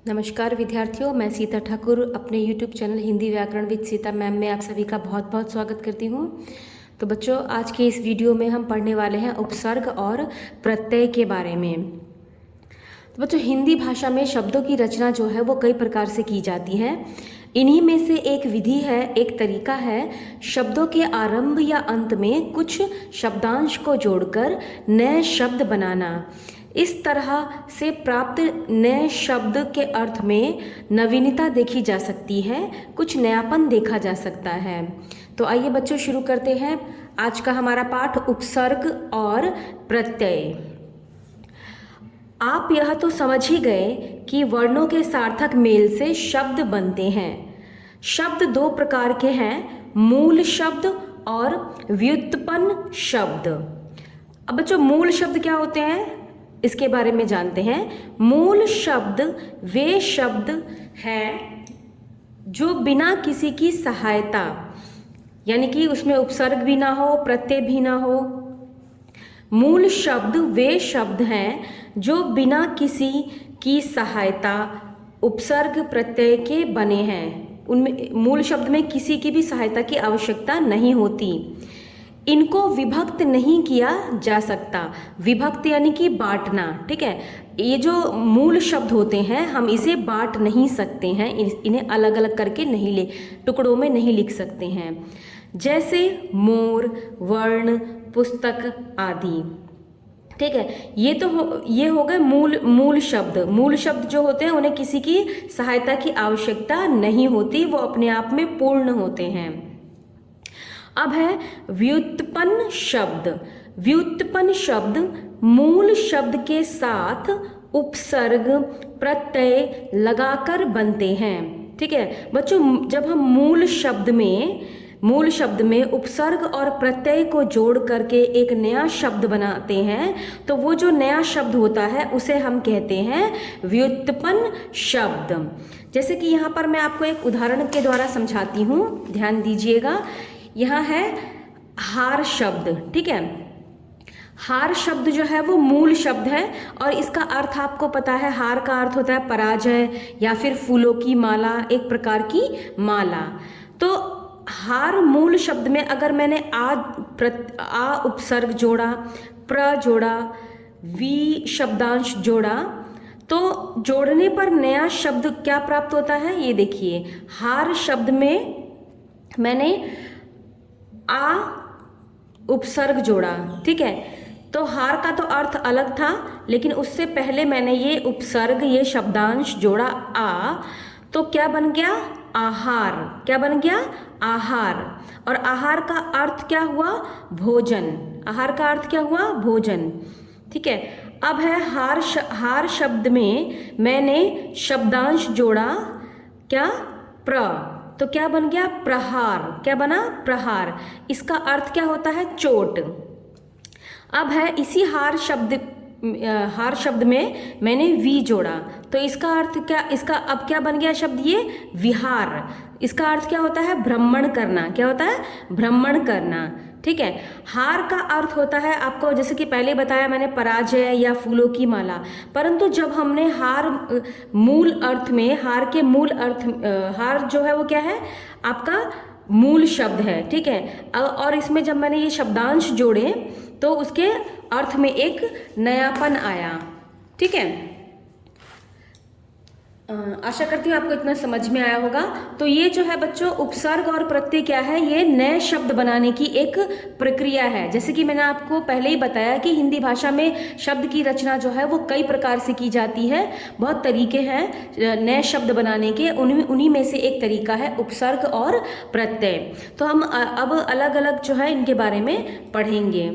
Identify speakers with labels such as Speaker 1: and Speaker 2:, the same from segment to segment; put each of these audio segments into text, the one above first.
Speaker 1: नमस्कार विद्यार्थियों, मैं सीता ठाकुर अपने YouTube चैनल हिंदी व्याकरण विद सीता मैम में आप सभी का बहुत बहुत स्वागत करती हूँ। तो बच्चों, आज के इस वीडियो में हम पढ़ने वाले हैं उपसर्ग और प्रत्यय के बारे में। तो बच्चों, हिंदी भाषा में शब्दों की रचना जो है वो कई प्रकार से की जाती है। इन्हीं में से एक विधि है, एक तरीका है शब्दों के आरंभ या अंत में कुछ शब्दांश को जोड़कर नए शब्द बनाना। इस तरह से प्राप्त नए शब्द के अर्थ में नवीनता देखी जा सकती है, कुछ नयापन देखा जा सकता है। तो आइए बच्चों, शुरू करते हैं आज का हमारा पाठ उपसर्ग और प्रत्यय। आप यह तो समझ ही गए कि वर्णों के सार्थक मेल से शब्द बनते हैं। शब्द दो प्रकार के हैं, मूल शब्द और व्युत्पन्न शब्द। अब बच्चों, मूल शब्द क्या होते हैं इसके बारे में जानते हैं। मूल शब्द वे शब्द हैं जो बिना किसी की सहायता, यानी कि उसमें उपसर्ग भी ना हो, प्रत्यय भी ना हो। मूल शब्द वे शब्द हैं जो बिना किसी की सहायता, उपसर्ग, प्रत्यय के बने हैं। उनमें मूल शब्द में किसी की भी सहायता की आवश्यकता नहीं होती। इनको विभक्त नहीं किया जा सकता। विभक्त यानी कि बांटना, ठीक है। ये जो मूल शब्द होते हैं हम इसे बांट नहीं सकते हैं, इन्हें अलग अलग करके नहीं टुकड़ों में नहीं लिख सकते हैं। जैसे मोर, वर्ण, पुस्तक आदि, ठीक है। ये हो गए मूल शब्द। मूल शब्द जो होते हैं उन्हें किसी की सहायता की आवश्यकता नहीं होती, वो अपने आप में पूर्ण होते हैं। अब है व्युत्पन्न शब्द। व्युत्पन्न शब्द मूल शब्द के साथ उपसर्ग, प्रत्यय लगाकर बनते हैं, ठीक है। बच्चों, जब हम मूल शब्द में उपसर्ग और प्रत्यय को जोड़ करके एक नया शब्द बनाते हैं तो वो जो नया शब्द होता है उसे हम कहते हैं व्युत्पन्न शब्द। जैसे कि यहाँ पर मैं आपको एक उदाहरण के द्वारा समझाती हूँ, ध्यान दीजिएगा। यहाँ है हार शब्द, ठीक है। हार शब्द जो है वो मूल शब्द है और इसका अर्थ आपको पता है। हार का अर्थ होता है पराजय या फिर फूलों की माला, एक प्रकार की माला। तो हार मूल शब्द में अगर मैंने आ उपसर्ग जोड़ा, प्र जोड़ा, वी शब्दांश जोड़ा, तो जोड़ने पर नया शब्द क्या प्राप्त होता है, ये देखिए। हार शब्द में मैंने आ उपसर्ग जोड़ा, ठीक है। तो हार का तो अर्थ अलग था, लेकिन उससे पहले मैंने ये उपसर्ग, ये शब्दांश जोड़ा आ, तो क्या बन गया, आहार। क्या बन गया, आहार। और आहार का अर्थ क्या हुआ, भोजन। आहार का अर्थ क्या हुआ, भोजन, ठीक है। अब है हार शब्द में मैंने शब्दांश जोड़ा, क्या, प्र, तो क्या बन गया, प्रहार। क्या बना, प्रहार। इसका अर्थ क्या होता है, चोट। अब है इसी हार शब्द में मैंने वी जोड़ा, तो इसका अर्थ क्या, इसका अब क्या बन गया शब्द, ये विहार। इसका अर्थ क्या होता है, भ्रमण करना। क्या होता है, भ्रमण करना, ठीक है। हार का अर्थ होता है आपको, जैसे कि पहले बताया मैंने, पराजय या फूलों की माला। परंतु जब हमने हार मूल अर्थ में, हार जो है वो क्या है, आपका मूल शब्द है, ठीक है। और इसमें जब मैंने ये शब्दांश जोड़े तो उसके अर्थ में एक नयापन आया, ठीक है। आशा करती हूँ आपको इतना समझ में आया होगा। तो ये जो है बच्चों, उपसर्ग और प्रत्यय क्या है, ये नए शब्द बनाने की एक प्रक्रिया है। जैसे कि मैंने आपको पहले ही बताया कि हिंदी भाषा में शब्द की रचना जो है वो कई प्रकार से की जाती है। बहुत तरीके हैं नए शब्द बनाने के, उन्हीं में से एक तरीका है उपसर्ग और प्रत्यय। तो हम अब अलग अलग जो है इनके बारे में पढ़ेंगे।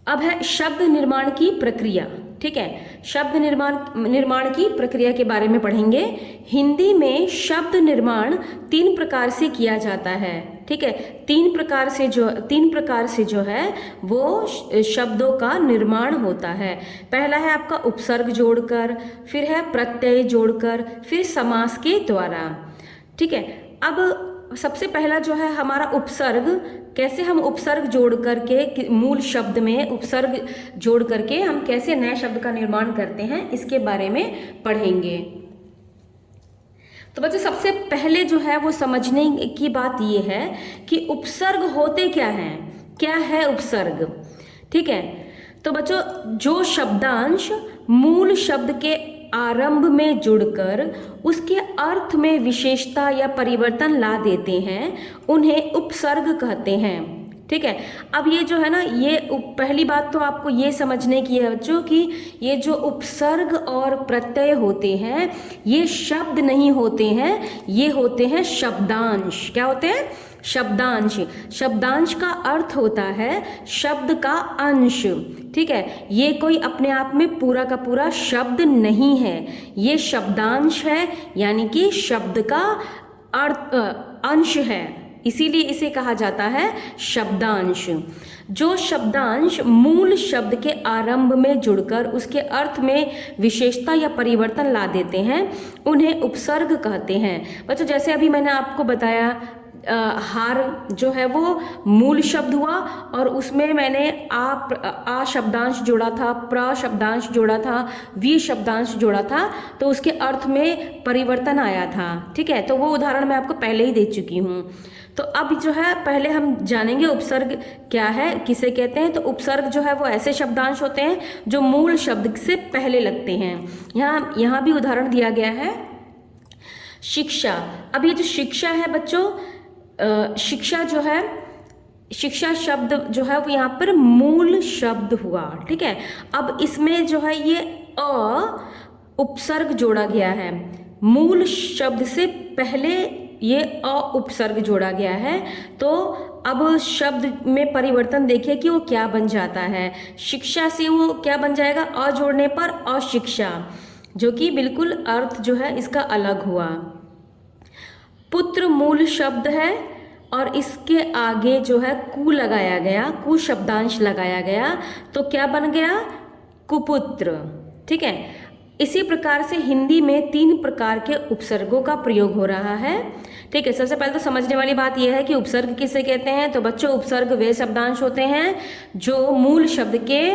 Speaker 1: अब है शब्द निर्माण की प्रक्रिया, ठीक है। शब्द निर्माण की प्रक्रिया के बारे में पढ़ेंगे। हिंदी में शब्द निर्माण 3 प्रकार से किया जाता है, ठीक है। 3 प्रकार से जो है वो शब्दों का निर्माण होता है। पहला है आपका उपसर्ग जोड़कर, फिर है प्रत्यय जोड़कर, फिर समास के द्वारा, ठीक है। अब सबसे पहला जो है हमारा उपसर्ग, कैसे हम उपसर्ग जोड़ करके मूल शब्द में उपसर्ग जोड़ करके हम कैसे नए शब्द का निर्माण करते हैं, इसके बारे में पढ़ेंगे। तो बच्चों सबसे पहले जो है वो समझने की बात ये है कि उपसर्ग होते क्या है उपसर्ग। ठीक है, तो बच्चों जो शब्दांश मूल शब्द के आरंभ में जुड़कर उसके अर्थ में विशेषता या परिवर्तन ला देते हैं उन्हें उपसर्ग कहते हैं। ठीक है, अब ये जो है ना, ये पहली बात तो आपको ये समझने की है बच्चों कि ये जो उपसर्ग और प्रत्यय होते हैं ये शब्द नहीं होते हैं, ये होते हैं शब्दांश। क्या होते हैं? शब्दांश। शब्दांश का अर्थ होता है शब्द का अंश। ठीक है, ये कोई अपने आप में पूरा का पूरा शब्द नहीं है, ये शब्दांश है, यानी कि शब्द का अर्थ अंश है, इसीलिए इसे कहा जाता है शब्दांश। जो शब्दांश मूल शब्द के आरंभ में जुड़कर उसके अर्थ में विशेषता या परिवर्तन ला देते हैं उन्हें उपसर्ग कहते हैं। बच्चों जैसे अभी मैंने आपको बताया हार जो है वो मूल शब्द हुआ और उसमें मैंने आ शब्दांश जोड़ा था, प्र शब्दांश जोड़ा था, वी शब्दांश जोड़ा था, तो उसके अर्थ में परिवर्तन आया था। ठीक है, तो वो उदाहरण मैं आपको पहले ही दे चुकी हूँ। तो अब जो है पहले हम जानेंगे उपसर्ग क्या है, किसे कहते हैं। तो उपसर्ग जो है वो ऐसे शब्दांश होते हैं जो मूल शब्द से पहले लगते हैं। यहाँ भी उदाहरण दिया गया है, शिक्षा। अब ये जो शिक्षा है बच्चों, शिक्षा जो है, शिक्षा शब्द जो है वो यहाँ पर मूल शब्द हुआ। ठीक है, अब इसमें जो है ये उपसर्ग जोड़ा गया है, मूल शब्द से पहले ये उपसर्ग जोड़ा गया है। तो अब शब्द में परिवर्तन देखिए कि वो क्या बन जाता है। शिक्षा से वो क्या बन जाएगा, अ जोड़ने पर अशिक्षा, जो कि बिल्कुल अर्थ जो है इसका अलग हुआ। पुत्र मूल शब्द है और इसके आगे जो है कु लगाया गया, कु शब्दांश लगाया गया, तो क्या बन गया, कुपुत्र। ठीक है, इसी प्रकार से हिंदी में 3 प्रकार के उपसर्गों का प्रयोग हो रहा है। ठीक है, सबसे पहले तो समझने वाली बात यह है कि उपसर्ग किसे कहते हैं। तो बच्चों उपसर्ग वे शब्दांश होते हैं जो मूल शब्द के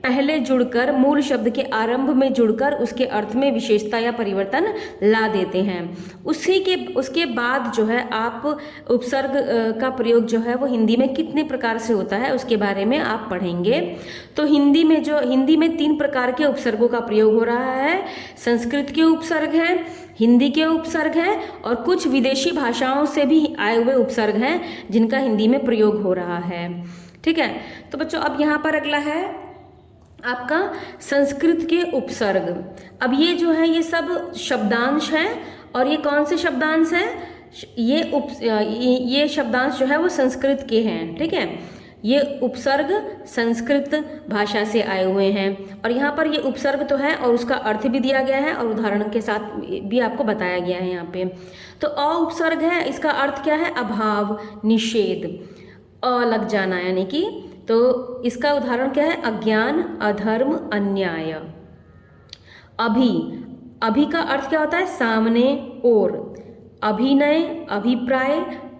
Speaker 1: पहले जुड़कर, मूल शब्द के आरंभ में जुड़कर उसके अर्थ में विशेषता या परिवर्तन ला देते हैं। उसके बाद जो है आप उपसर्ग का प्रयोग जो है वो हिंदी में कितने प्रकार से होता है उसके बारे में आप पढ़ेंगे। तो हिंदी में 3 प्रकार के उपसर्गों का प्रयोग हो रहा है। संस्कृत के उपसर्ग हैं, हिंदी के उपसर्ग हैं और कुछ विदेशी भाषाओं से भी आए हुए उपसर्ग हैं जिनका हिंदी में प्रयोग हो रहा है। ठीक है, तो बच्चों अब यहाँ पर अगला है आपका संस्कृत के उपसर्ग। अब ये जो है ये सब शब्दांश हैं और ये कौन से शब्दांश हैं, ये शब्दांश जो है वो संस्कृत के हैं। ठीक है, ये उपसर्ग संस्कृत भाषा से आए हुए हैं और यहाँ पर ये उपसर्ग तो है और उसका अर्थ भी दिया गया है और उदाहरण के साथ भी आपको बताया गया है यहाँ पे। तो अ उपसर्ग है, इसका अर्थ क्या है, अभाव, निषेध, अ लग जाना, यानी कि तो इसका उदाहरण क्या है, अज्ञान, अधर्म, अन्याय। अभी का अर्थ क्या होता है, सामने, और। अभिनय, अभिप्राय,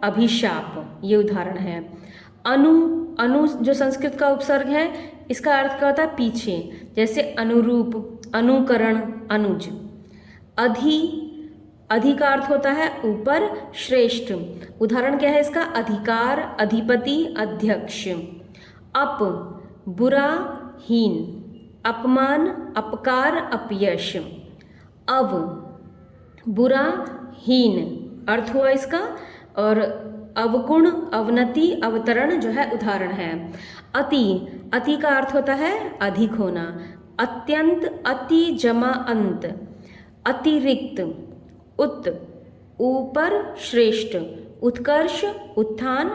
Speaker 1: अभिशाप, ये उदाहरण है। अनु जो संस्कृत का उपसर्ग है इसका अर्थ क्या होता है, पीछे, जैसे अनुरूप, अनुकरण, अनुज। अधि का अर्थ होता है ऊपर, श्रेष्ठ, उदाहरण क्या है इसका, अधिकार, अधिपति, अध्यक्ष। अप बुरा, हीन, अपमान, अपकार, अपयश। अव बुरा, हीन अर्थ हुआ इसका, और अवगुण, अवनति, अवतरण जो है उदाहरण है। अति का अर्थ होता है अधिक होना। अत्यंत, अति जमा अंत। अतिरिक्त, ऊपर, श्रेष्ठ। उत्कर्ष, उत्थान,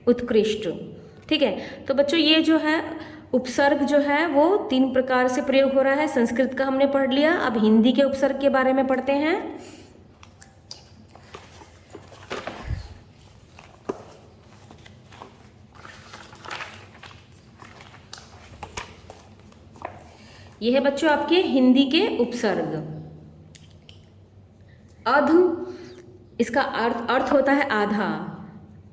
Speaker 1: उत्कृष्ट। ठीक है, तो बच्चों ये जो है उपसर्ग जो है वो 3 प्रकार से प्रयोग हो रहा है। संस्कृत का हमने पढ़ लिया, अब हिंदी के उपसर्ग के बारे में पढ़ते हैं। यह है बच्चों आपके हिंदी के उपसर्ग। अध, इसका अर्थ होता है आधा,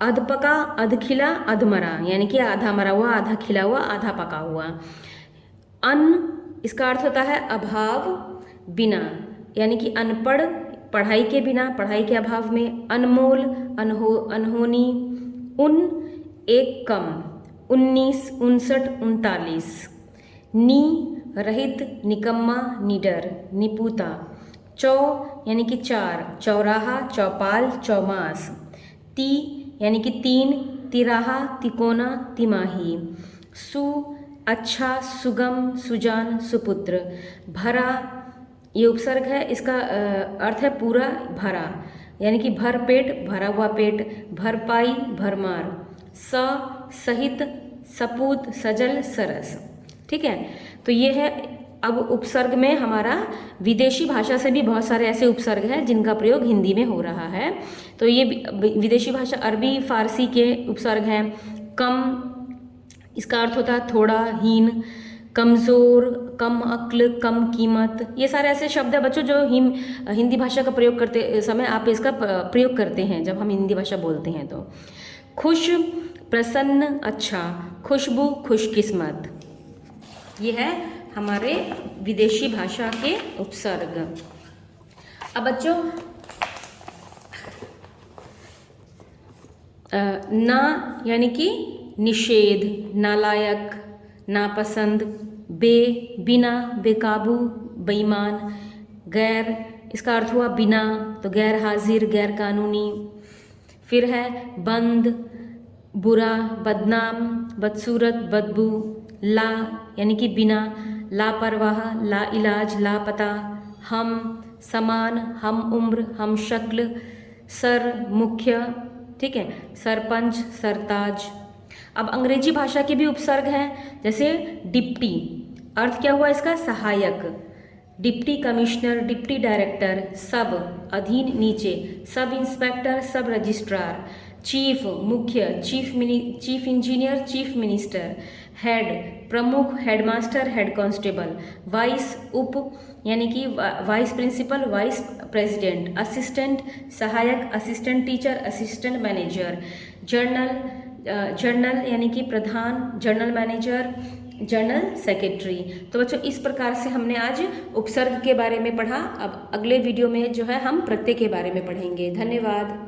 Speaker 1: अध पका, अध खिला, अध मरा, यानी कि आधा मरा हुआ, आधा खिला हुआ, आधा पका हुआ। अन, इसका अर्थ होता है अभाव, बिना, यानी कि अनपढ़, पढ़ाई के बिना, पढ़ाई के अभाव में। अनमोल, अनहोनी। उन, एक कम, 19, 59, 39। नी, रहित, निकम्मा, निडर, निपुता। चौ यानी कि 4, चौराहा, चौपाल, चौमास। ती यानी कि 3, तिराहा, तिकोना, तिमाही। सु, अच्छा, सुगम, सुजान, सुपुत्र। भरा, ये उपसर्ग है, इसका अर्थ है पूरा, भरा, यानी कि भर पेट, भरा हुआ पेट। भरपाई, भरमार। स, सहित, सपूत, सजल, सरस। ठीक है, तो ये है। अब उपसर्ग में हमारा विदेशी भाषा से भी बहुत सारे ऐसे उपसर्ग हैं जिनका प्रयोग हिंदी में हो रहा है। तो ये विदेशी भाषा अरबी फारसी के उपसर्ग हैं। कम, इसका अर्थ होता है थोड़ा, हीन। कमज़ोर, कम अक्ल, कम कीमत। ये सारे ऐसे शब्द हैं बच्चों जो हिंदी भाषा का प्रयोग करते समय आप इसका प्रयोग करते हैं जब हम हिंदी भाषा बोलते हैं। तो खुश, प्रसन्न, अच्छा। खुशबू, खुशकिस्मत। ये है हमारे विदेशी भाषा के उपसर्ग। अब बच्चों ना यानी कि निषेध, नालायक, नापसंद। बे, बिना, बेकाबू, बेईमान। गैर, इसका अर्थ हुआ बिना, तो गैर हाजिर, गैर कानूनी। फिर है बंद, बुरा, बदनाम, बदसूरत, बदबू। ला यानी कि बिना, लापरवाह, लाइलाज, लापता। हम, समान, हम उम्र, हम शक्ल। सर, मुख्य, ठीक है, सरपंच, सरताज। अब अंग्रेजी भाषा के भी उपसर्ग हैं, जैसे डिप्टी, अर्थ क्या हुआ इसका, सहायक। Deputy commissioner, deputy director. Sub, अधीन, नीचे। Sub inspector, sub registrar. Chief, मुख्य, chief engineer, chief minister. Head, प्रमुख, हेडमास्टर, हेड कांस्टेबल। वाइस, उप, यानी कि vice principal, vice president. Assistant, सहायक, assistant teacher, assistant manager. General यानी कि प्रधान, जर्नल मैनेजर, जर्नल सेक्रेटरी। तो बच्चों इस प्रकार से हमने आज उपसर्ग के बारे में पढ़ा। अब अगले वीडियो में जो है हम प्रत्यय के बारे में पढ़ेंगे। धन्यवाद।